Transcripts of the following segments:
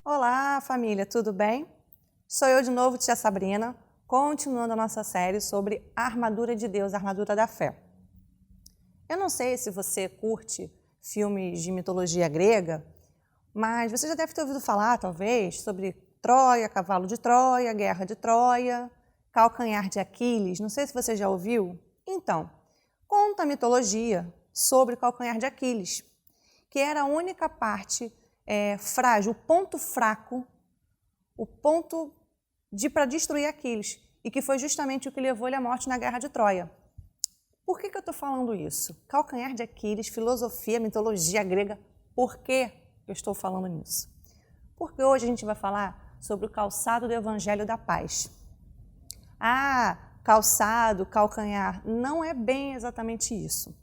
Olá, família, tudo bem? Sou eu de novo, tia Sabrina, continuando a nossa série sobre a armadura de Deus, a armadura da fé. Eu não sei se você curte filmes de mitologia grega, mas você já deve ter ouvido falar, talvez, sobre Troia, cavalo de Troia, guerra de Troia, calcanhar de Aquiles. Não sei se você já ouviu. Então, conta a mitologia sobre o calcanhar de Aquiles, que era a única parte frágil, o ponto fraco, o ponto para destruir Aquiles, e que foi justamente o que levou ele à morte na guerra de Troia. Por que eu estou falando isso? Calcanhar de Aquiles, filosofia, mitologia grega. Por que eu estou falando nisso? Porque hoje a gente vai falar sobre o calçado do Evangelho da Paz. Calçado, calcanhar, não é bem exatamente isso.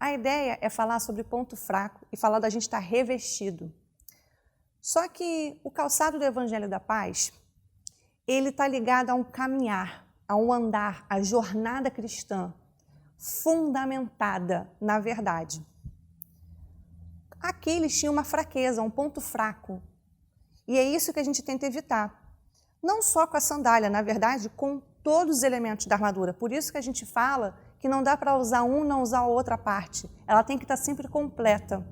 A ideia é falar sobre ponto fraco e falar da gente estar revestido. Só que o calçado do Evangelho da Paz, ele está ligado a um caminhar, a um andar, a jornada cristã, fundamentada na verdade. Aquiles tinha uma fraqueza, um ponto fraco. E é isso que a gente tenta evitar. Não só com a sandália, na verdade, com todos os elementos da armadura. Por isso que a gente fala que não dá para usar um, não usar a outra parte. Ela tem que estar sempre completa.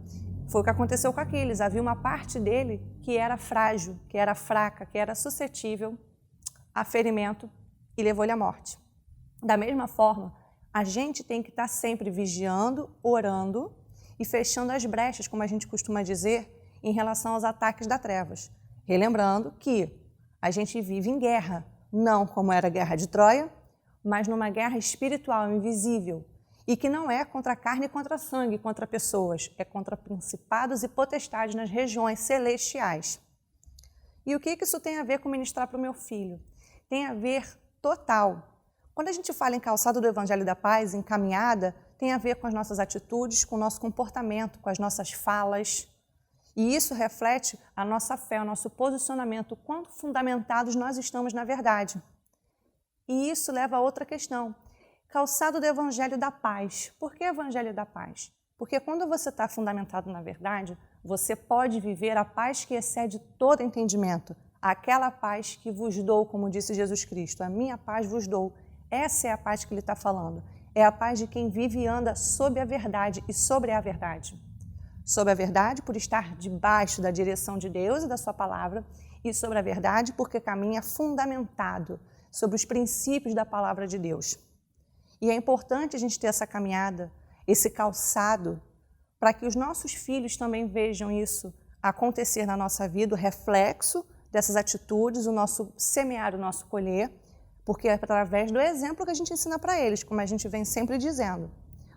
Foi o que aconteceu com Aquiles. Havia uma parte dele que era frágil, que era fraca, que era suscetível a ferimento e levou ele à morte. Da mesma forma, a gente tem que estar sempre vigiando, orando e fechando as brechas, como a gente costuma dizer, em relação aos ataques das trevas. Relembrando que a gente vive em guerra, não como era a guerra de Troia, mas numa guerra espiritual, invisível, e que não é contra a carne e contra sangue, contra pessoas, é contra principados e potestades nas regiões celestiais. E o que isso tem a ver com ministrar para o meu filho? Tem a ver total. Quando a gente fala em calçado do Evangelho da Paz, em caminhada, tem a ver com as nossas atitudes, com o nosso comportamento, com as nossas falas. E isso reflete a nossa fé, o nosso posicionamento, o quanto fundamentados nós estamos na verdade. E isso leva a outra questão. Calçado do Evangelho da Paz. Por que Evangelho da Paz? Porque quando você está fundamentado na verdade, você pode viver a paz que excede todo entendimento. Aquela paz que vos dou, como disse Jesus Cristo, a minha paz vos dou. Essa é a paz que ele está falando. É a paz de quem vive e anda sob a verdade e sobre a verdade. Sobre a verdade, por estar debaixo da direção de Deus e da sua palavra, e sobre a verdade, porque caminha fundamentado sobre os princípios da palavra de Deus. E é importante a gente ter essa caminhada, esse calçado, para que os nossos filhos também vejam isso acontecer na nossa vida, o reflexo dessas atitudes, o nosso semear, o nosso colher, porque é através do exemplo que a gente ensina para eles, como a gente vem sempre dizendo,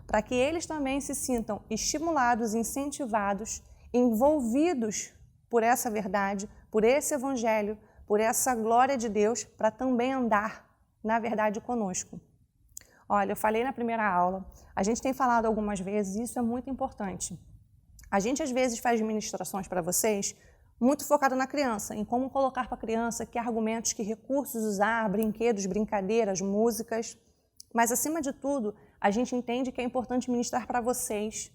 para que eles também se sintam estimulados, incentivados, envolvidos por essa verdade, por esse evangelho, por essa glória de Deus, para também andar na verdade conosco. Olha, eu falei na primeira aula, a gente tem falado algumas vezes, e isso é muito importante. A gente às vezes faz ministrações para vocês muito focado na criança, em como colocar para a criança, que argumentos, que recursos usar, brinquedos, brincadeiras, músicas. Mas, acima de tudo, a gente entende que é importante ministrar para vocês,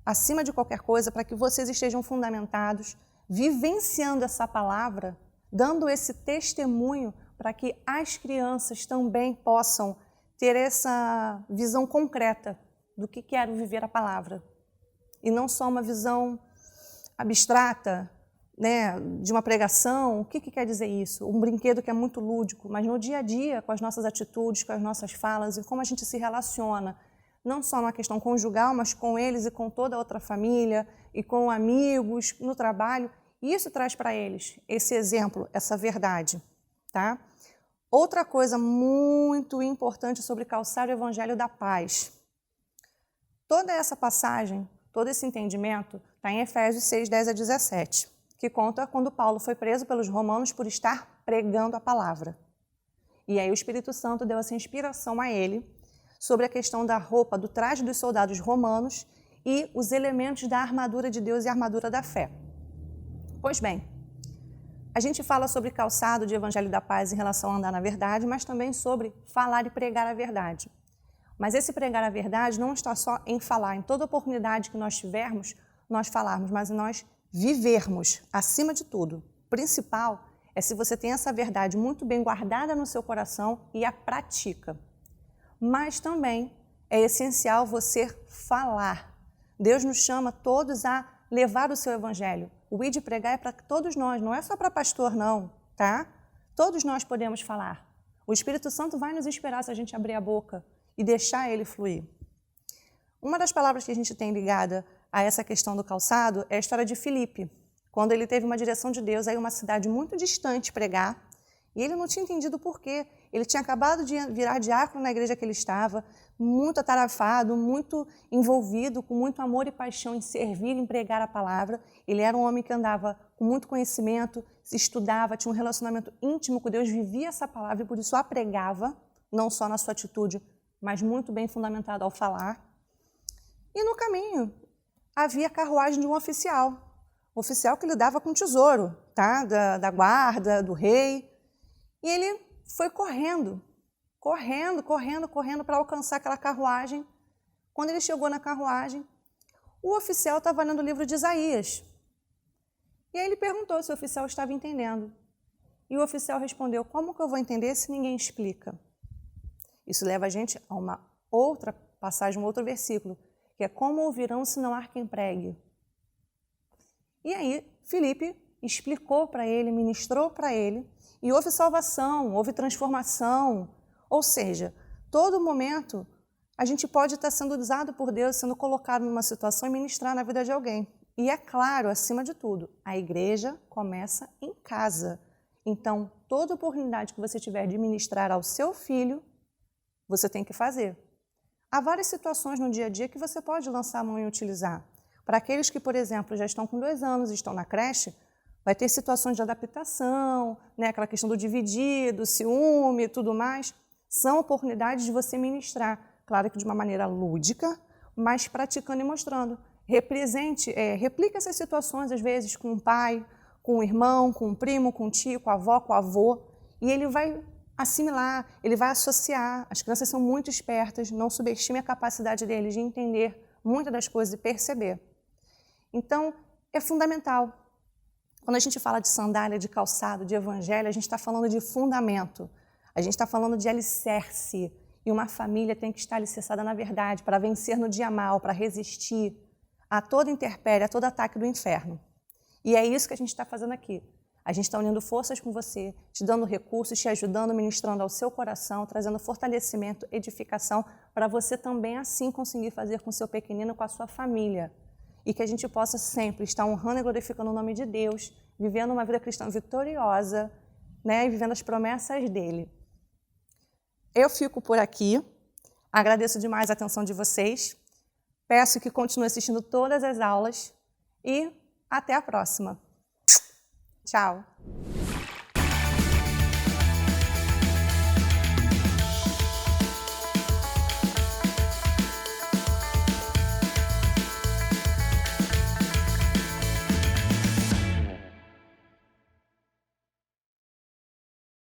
acima de qualquer coisa, para que vocês estejam fundamentados, vivenciando essa palavra, dando esse testemunho para que as crianças também possam ter essa visão concreta do que quero viver a palavra. E não só uma visão abstrata, né, de uma pregação. O que quer dizer isso? Um brinquedo que é muito lúdico, mas no dia a dia, com as nossas atitudes, com as nossas falas e como a gente se relaciona, não só na questão conjugal, mas com eles e com toda a outra família e com amigos, no trabalho. Isso traz para eles esse exemplo, essa verdade, tá? Outra coisa muito importante sobre calçar o Evangelho da Paz. Toda essa passagem, todo esse entendimento está em Efésios 6, 10 a 17, que conta quando Paulo foi preso pelos romanos por estar pregando a palavra. E aí o Espírito Santo deu essa inspiração a ele sobre a questão da roupa, do traje dos soldados romanos e os elementos da armadura de Deus e a armadura da fé. Pois bem, a gente fala sobre calçado de Evangelho da Paz em relação a andar na verdade, mas também sobre falar e pregar a verdade. Mas esse pregar a verdade não está só em falar, em toda oportunidade que nós tivermos, nós falarmos, mas em nós vivermos, acima de tudo. principal é se você tem essa verdade muito bem guardada no seu coração e a pratica. Mas também é essencial você falar. Deus nos chama todos a levar o seu evangelho. O ir de pregar é para todos nós, não é só para pastor não, tá? Todos nós podemos falar. O Espírito Santo vai nos inspirar se a gente abrir a boca e deixar ele fluir. Uma das palavras que a gente tem ligada a essa questão do calçado é a história de Filipe, quando ele teve uma direção de Deus, aí uma cidade muito distante pregar, e ele não tinha entendido o porquê. Ele tinha acabado de virar diácono na igreja que ele estava, muito atarefado, muito envolvido, com muito amor e paixão em servir, em pregar a palavra. Ele era um homem que andava com muito conhecimento, se estudava, tinha um relacionamento íntimo com Deus, vivia essa palavra e por isso a pregava, não só na sua atitude, mas muito bem fundamentado ao falar. E no caminho havia a carruagem de um oficial que lidava com tesouro, tá? da guarda, do rei. E ele foi correndo para alcançar aquela carruagem. Quando ele chegou na carruagem, o oficial estava lendo o livro de Isaías. E aí ele perguntou se o oficial estava entendendo. E o oficial respondeu: como que eu vou entender se ninguém explica? Isso leva a gente a uma outra passagem, um outro versículo, que é: como ouvirão se não há quem pregue? E aí Filipe explicou para ele, ministrou para ele, e houve salvação, houve transformação. Ou seja, todo momento a gente pode estar sendo usado por Deus, sendo colocado numa situação e ministrar na vida de alguém. E é claro, acima de tudo, a igreja começa em casa. Então, toda oportunidade que você tiver de ministrar ao seu filho, você tem que fazer. Há várias situações no dia a dia que você pode lançar a mão e utilizar. Para aqueles que, por exemplo, já estão com 2 anos e estão na creche, vai ter situações de adaptação, né? Aquela questão do dividido, ciúme e tudo mais. São oportunidades de você ministrar, claro que de uma maneira lúdica, mas praticando e mostrando. Replique essas situações, às vezes, com o pai, com o irmão, com o primo, com o tio, com a avó, com o avô, e ele vai assimilar, ele vai associar. As crianças são muito espertas, não subestime a capacidade deles de entender muitas das coisas e perceber. Então, é fundamental. Quando a gente fala de sandália, de calçado, de evangelho, a gente está falando de fundamento, a gente está falando de alicerce. E uma família tem que estar alicerçada na verdade para vencer no dia mal, para resistir a toda intempérie, a todo ataque do inferno. E é isso que a gente está fazendo aqui. A gente está unindo forças com você, te dando recursos, te ajudando, ministrando ao seu coração, trazendo fortalecimento, edificação, para você também assim conseguir fazer com o seu pequenino, com a sua família. E que a gente possa sempre estar honrando e glorificando o nome de Deus, vivendo uma vida cristã vitoriosa, né, e vivendo as promessas dele. Eu fico por aqui, agradeço demais a atenção de vocês, peço que continue assistindo todas as aulas e até a próxima. Tchau!